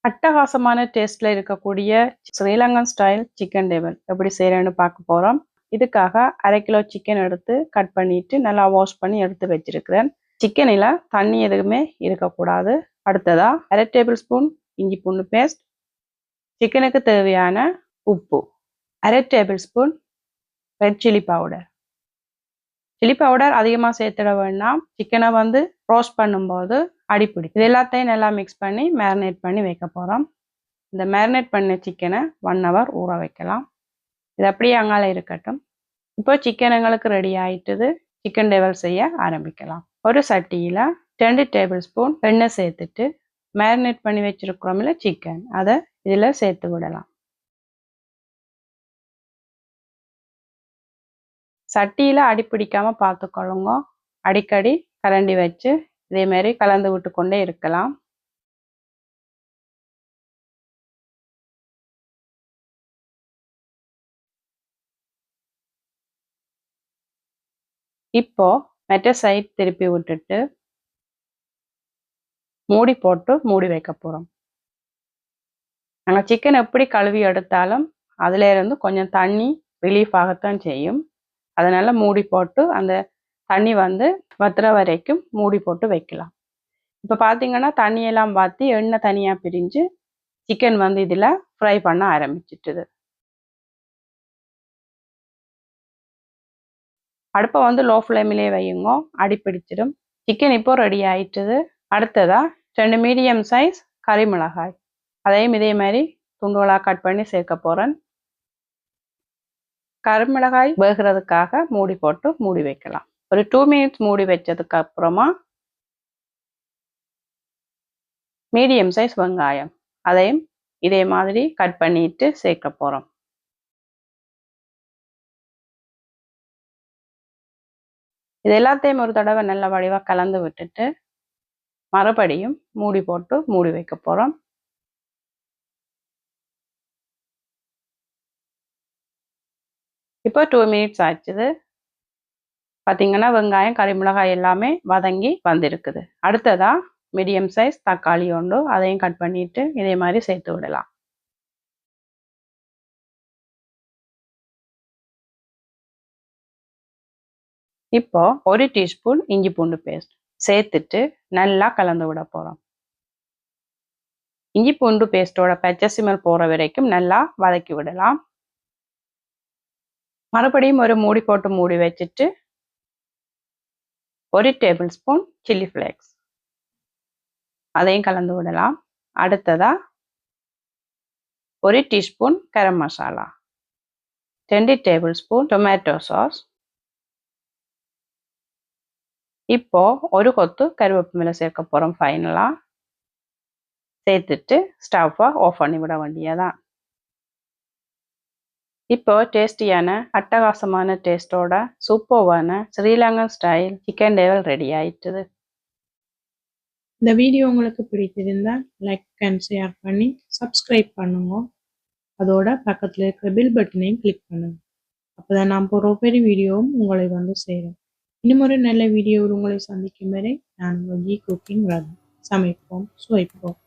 அட்டகாசமான டேஸ்ட்ல இருக்கக்கூடிய ஸ்ரீலங்கன் ஸ்டைல் சிக்கன் டேபிள் எப்படி செய்யறேன்னு பார்க்க போறோம். இதுக்காக 1/2 கிலோ சிக்கன் எடுத்து கட் பண்ணிட்டு நல்லா வாஷ் பண்ணி எடுத்து வச்சிருக்கிறேன். சிக்கனில் தண்ணி எதுவுமே இருக்கக்கூடாது. அடுத்ததா 1/2 டேபிள் ஸ்பூன் இஞ்சி பூண்டு பேஸ்ட், சிக்கனுக்கு தேவையான உப்பு, 1/2 table spoon red chilli powder. Chilli powder அதிகமாக சேர்த்துட வேண்டாம். சிக்கனை ரோஸ்ட் பண்ணும்போது அடிப்பிடி. இது எல்லாத்தையும் நல்லா மிக்ஸ் பண்ணி மேரினேட் பண்ணி வைக்க போகிறோம். இந்த மேரினேட் பண்ண சிக்கனை 1 hour ஊற வைக்கலாம். இது அப்படியே அங்கால இருக்கட்டும். இப்போ சிக்கன் எங்களுக்கு ரெடி ஆயிட்டுது. சிக்கன் டேபிள் செய்ய ஆரம்பிக்கலாம். ஒரு சட்டியில் 2 டேபிள் ஸ்பூன் எண்ணெய் சேர்த்துட்டு மேரினேட் பண்ணி வச்சிருக்கிறோம்ல சிக்கன், அதை இதில் சேர்த்து விடலாம். சட்டியில் அடி பிடிக்காமல் பார்த்துக்கொள்ளுங்க. அடிக்கடி கரண்டி வச்சு இதே மாதிரி கலந்து விட்டு கொண்டே இருக்கலாம். இப்போ மெட்ட சைட் திருப்பி விட்டுட்டு மூடி போட்டு மூடி வைக்க போகிறோம். நாங்கள் சிக்கன் எப்படி கழுவி எடுத்தாலும் அதில் இருந்து கொஞ்சம் தண்ணி ரிலீஃப் ஆகத்தான் செய்யும். அதனால மூடி போட்டு அந்த தண்ணி வத்துற வரைக்கும் மூடி போட்டு வைக்கலாம். இப்போ பார்த்தீங்கன்னா தண்ணியெல்லாம் வாற்றி எண்ணெய் தனியாக பிரிஞ்சு சிக்கன் இதில் ஃப்ரை பண்ண ஆரம்பிச்சிட்டுது. அடுப்பை லோ ஃப்ளேமிலே வையுங்க, அடி பிடிச்சிடும். சிக்கன் இப்போ ரெடி ஆயிட்டுது. அடுத்ததா 2 மீடியம் சைஸ் கறி மிளகாய், அதையும் இதே மாதிரி துண்டுகளாக கட் பண்ணி சேர்க்க போகிறேன். கருமிளகாய் வேகிறதுக்காக மூடி போட்டு மூடி வைக்கலாம். ஒரு 2 minutes மூடி வச்சதுக்கு அப்புறமா மீடியம் சைஸ் வெங்காயம், அதையும் இதே மாதிரி கட் பண்ணிட்டு சேர்க்க போகிறோம். இது எல்லாத்தையும் ஒரு தடவை நல்ல வடிவாக கலந்து விட்டுட்டு மறுபடியும் மூடி போட்டு மூடி வைக்க போகிறோம். இப்போ 2 minutes ஆச்சுது. பார்த்தீங்கன்னா வெங்காயம் கறி மிளகாய் எல்லாமே வதங்கி வந்திருக்குது. அடுத்ததா மீடியம் சைஸ் தக்காளி உண்டு, அதையும் கட் பண்ணிட்டு இதே மாதிரி சேர்த்து விடலாம். இப்போ 1 டீஸ்பூன் இஞ்சி பூண்டு பேஸ்ட் சேர்த்துட்டு நல்லா கலந்து விட போகிறோம். இஞ்சி பூண்டு பேஸ்டோட பச்சை ஸ்மெல் போகிற வரைக்கும் நல்லா வதக்கி விடலாம். மறுபடியும் ஒரு மூடி போட்டு மூடி வச்சுட்டு 1 டேபிள் ஸ்பூன் சில்லி ஃப்ளேக்ஸ், அதையும் கலந்து விடலாம். அடுத்ததா 1 teaspoon garam masala, 2 tablespoon tomato sauce. இப்போ ஒரு கொத்து கருவேப்பிலை சேர்க்க போகிறோம். ஃபைனலாக சேர்த்துட்டு ஸ்டவ்வை ஆஃப் பண்ணி விட வேண்டியதான். இப்போ டேஸ்டியான அட்டகாசமான டேஸ்டோட சூப்பர்வான Sri Lankan style chicken table ready ஆயிட்டுது. இந்த வீடியோ உங்களுக்கு பிடித்திருந்தால் லைக் அண்ட் ஷேர் பண்ணி சப்ஸ்கிரைப் பண்ணுங்க. அதோட பக்கத்தில் இருக்கிற பில் பட்டனையும் கிளிக் பண்ணுங்க. அப்போதான் நான் போகிற ஒவ்வொரு வீடியோவும் உங்களை சேரும். இன்னும் ஒரு நல்ல வீடியோவில் உங்களை சந்திக்கும் வரை நான் உங்கள் ஜி குக்கிங் ராதா. சமைப்போம், சுவைப்போம்.